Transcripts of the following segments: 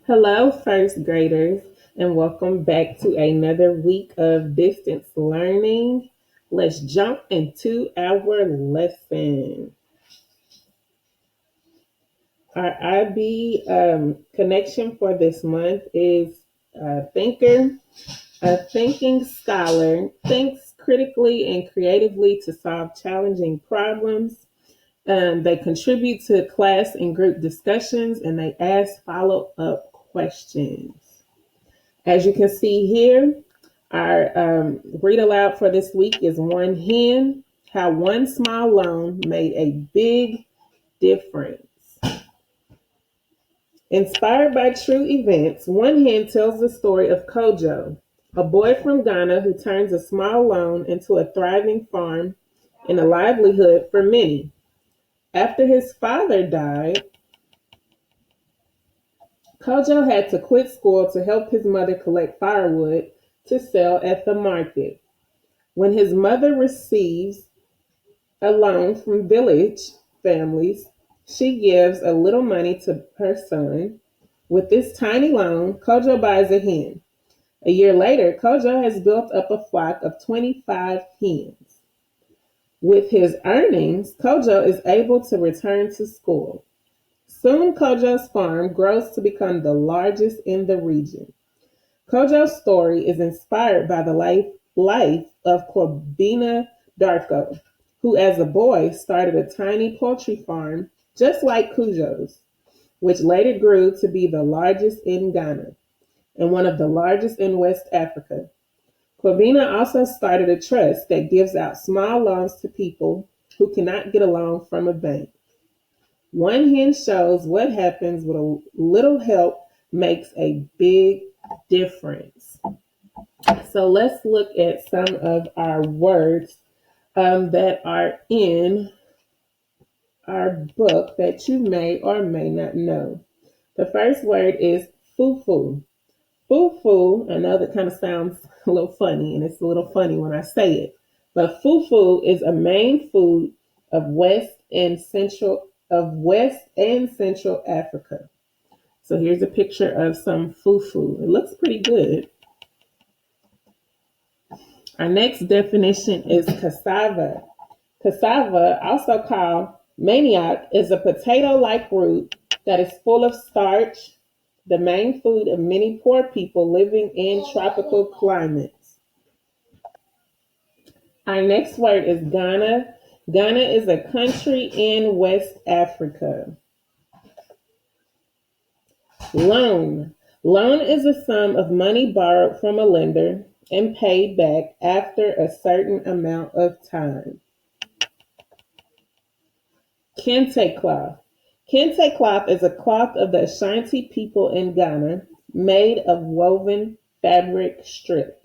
Hello, first graders, and welcome back to another week of distance learning. Let's jump into our lesson. Our IB connection for this month is a thinker, a thinking scholar, thinks critically and creatively to solve challenging problems. They contribute to class and group discussions, and they ask follow up questions. As you can see here, our read aloud for this week is One Hen, How One Small Loan Made a Big Difference. Inspired by true events, One Hen tells the story of Kojo, a boy from Ghana who turns a small loan into a thriving farm and a livelihood for many. After his father died, Kojo had to quit school to help his mother collect firewood to sell at the market. When his mother receives a loan from village families, she gives a little money to her son. With this tiny loan, Kojo buys a hen. A year later, Kojo has built up a flock of 25 hens. With his earnings, Kojo is able to return to school. Soon, Kojo's farm grows to become the largest in the region. Kojo's story is inspired by the life of Corbina Darko, who as a boy started a tiny poultry farm just like Kojo's, which later grew to be the largest in Ghana and one of the largest in West Africa. Corbina also started a trust that gives out small loans to people who cannot get a loan from a bank. One hen shows what happens with a little help makes a big difference. So let's look at some of our words that are in our book that you may or may not know. The first word is fufu. Fufu, I know that kind of sounds a little funny, and it's a little funny when I say it, but fufu is a main food of West and Central Africa. So here's a picture of some fufu. It looks pretty good. Our next definition is cassava. Cassava, also called manioc, is a potato-like root that is full of starch, the main food of many poor people living in tropical climates. Our next word is Ghana. Ghana is a country in West Africa. Loan. Loan is a sum of money borrowed from a lender and paid back after a certain amount of time. Kente cloth. Kente cloth is a cloth of the Ashanti people in Ghana made of woven fabric strips.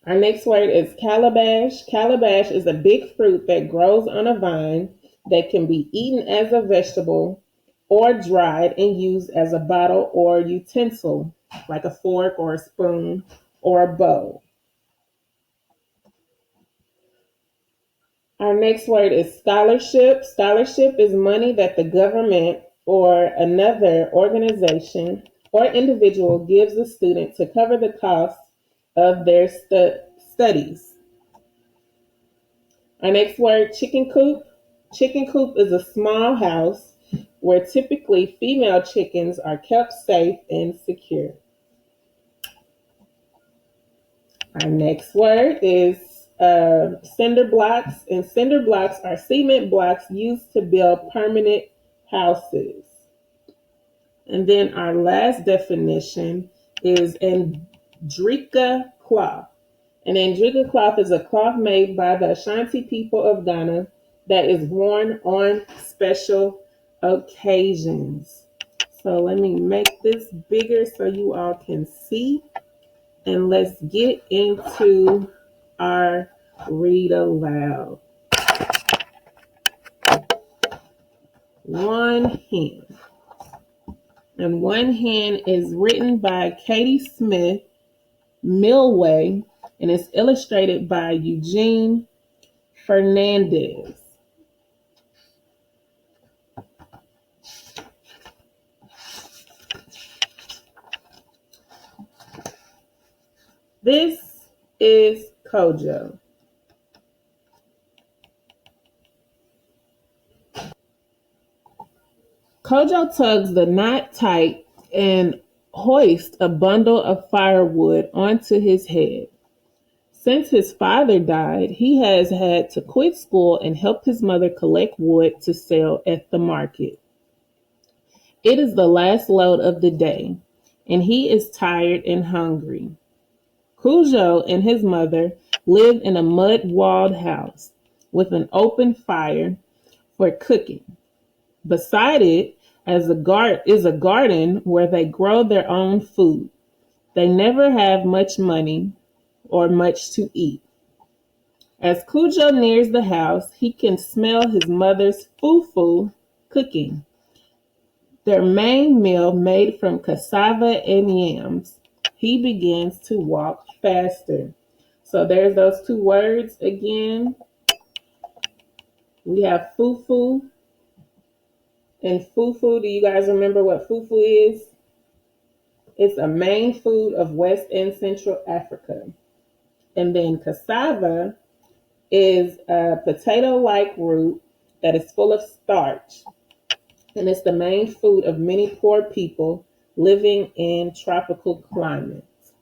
Our next word is calabash. Calabash is a big fruit that grows on a vine that can be eaten as a vegetable or dried and used as a bottle or utensil, like a fork or a spoon or a bowl. Our next word is scholarship. Scholarship is money that the government or another organization or individual gives a student to cover the cost of their studies. Our next word, chicken coop. Chicken coop is a small house where typically female chickens are kept safe and secure. Our next word is cinder blocks, and cinder blocks are cement blocks used to build permanent houses. And then our last definition is Andrika cloth. An Andrika cloth is a cloth made by the Ashanti people of Ghana that is worn on special occasions. So let me make this bigger so you all can see. And let's get into our read aloud. One Hen. And One Hen is written by Katie Smith Milway and is illustrated by Eugene Fernandez. This is Kojo. Kojo tugs the knot tight and hoists a bundle of firewood onto his head. Since his father died, he has had to quit school and help his mother collect wood to sell at the market. It is the last load of the day, and he is tired and hungry. Kojo and his mother live in a mud-walled house with an open fire for cooking. Beside it is a garden where they grow their own food. They never have much money or much to eat. As Kojo nears the house, he can smell his mother's fufu cooking, their main meal made from cassava and yams. He begins to walk faster. So there's those two words again. We have fufu and fufu. Do you guys remember what fufu is? It's a main food of West and Central Africa. And then cassava is a potato-like root that is full of starch. And it's the main food of many poor people living in tropical climates.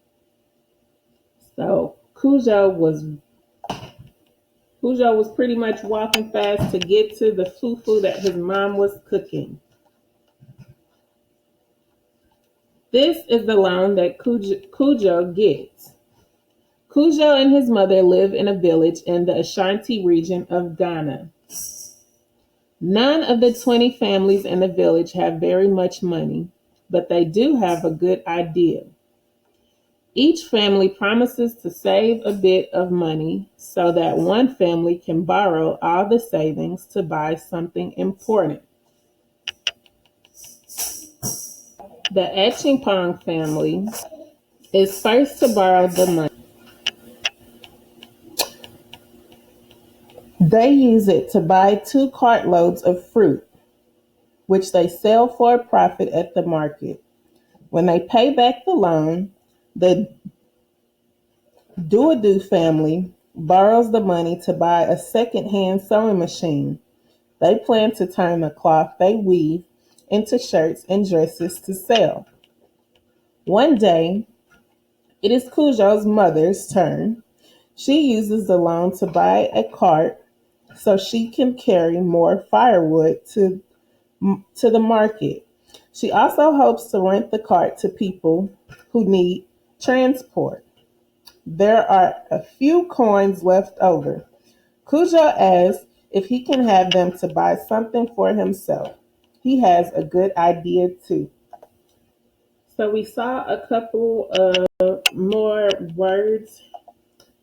So Kojo was pretty much walking fast to get to the fufu that his mom was cooking. This is the loan that Kojo gets. Kojo and his mother live in a village in the Ashanti region of Ghana. None of the 20 families in the village have very much money, but they do have a good idea. Each family promises to save a bit of money so that one family can borrow all the savings to buy something important. The Etchingpong family is first to borrow the money. They use it to buy 2 cartloads of fruit, which they sell for a profit at the market. When they pay back the loan, the Duadu family borrows the money to buy a second-hand sewing machine. They plan to turn the cloth they weave into shirts and dresses to sell. One day, it is Kojo's mother's turn. She uses the loan to buy a cart so she can carry more firewood to the market. She also hopes to rent the cart to people who need transport. There are a few coins left over. Kojo asks if he can have them to buy something for himself. He has a good idea too. So we saw a couple of more words.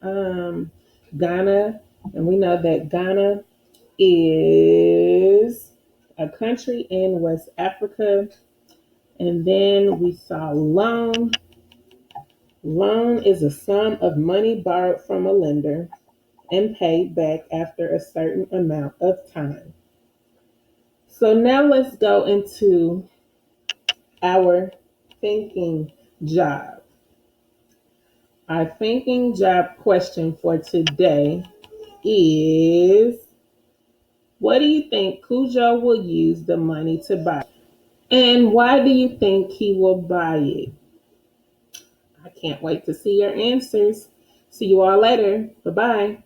Ghana, and we know that Ghana is a country in West Africa. And then we saw loan. Loan is a sum of money borrowed from a lender and paid back after a certain amount of time. So now let's go into our thinking job. Our thinking job question for today is, what do you think Kojo will use the money to buy? And why do you think he will buy it? I can't wait to see your answers. See you all later. Bye-bye.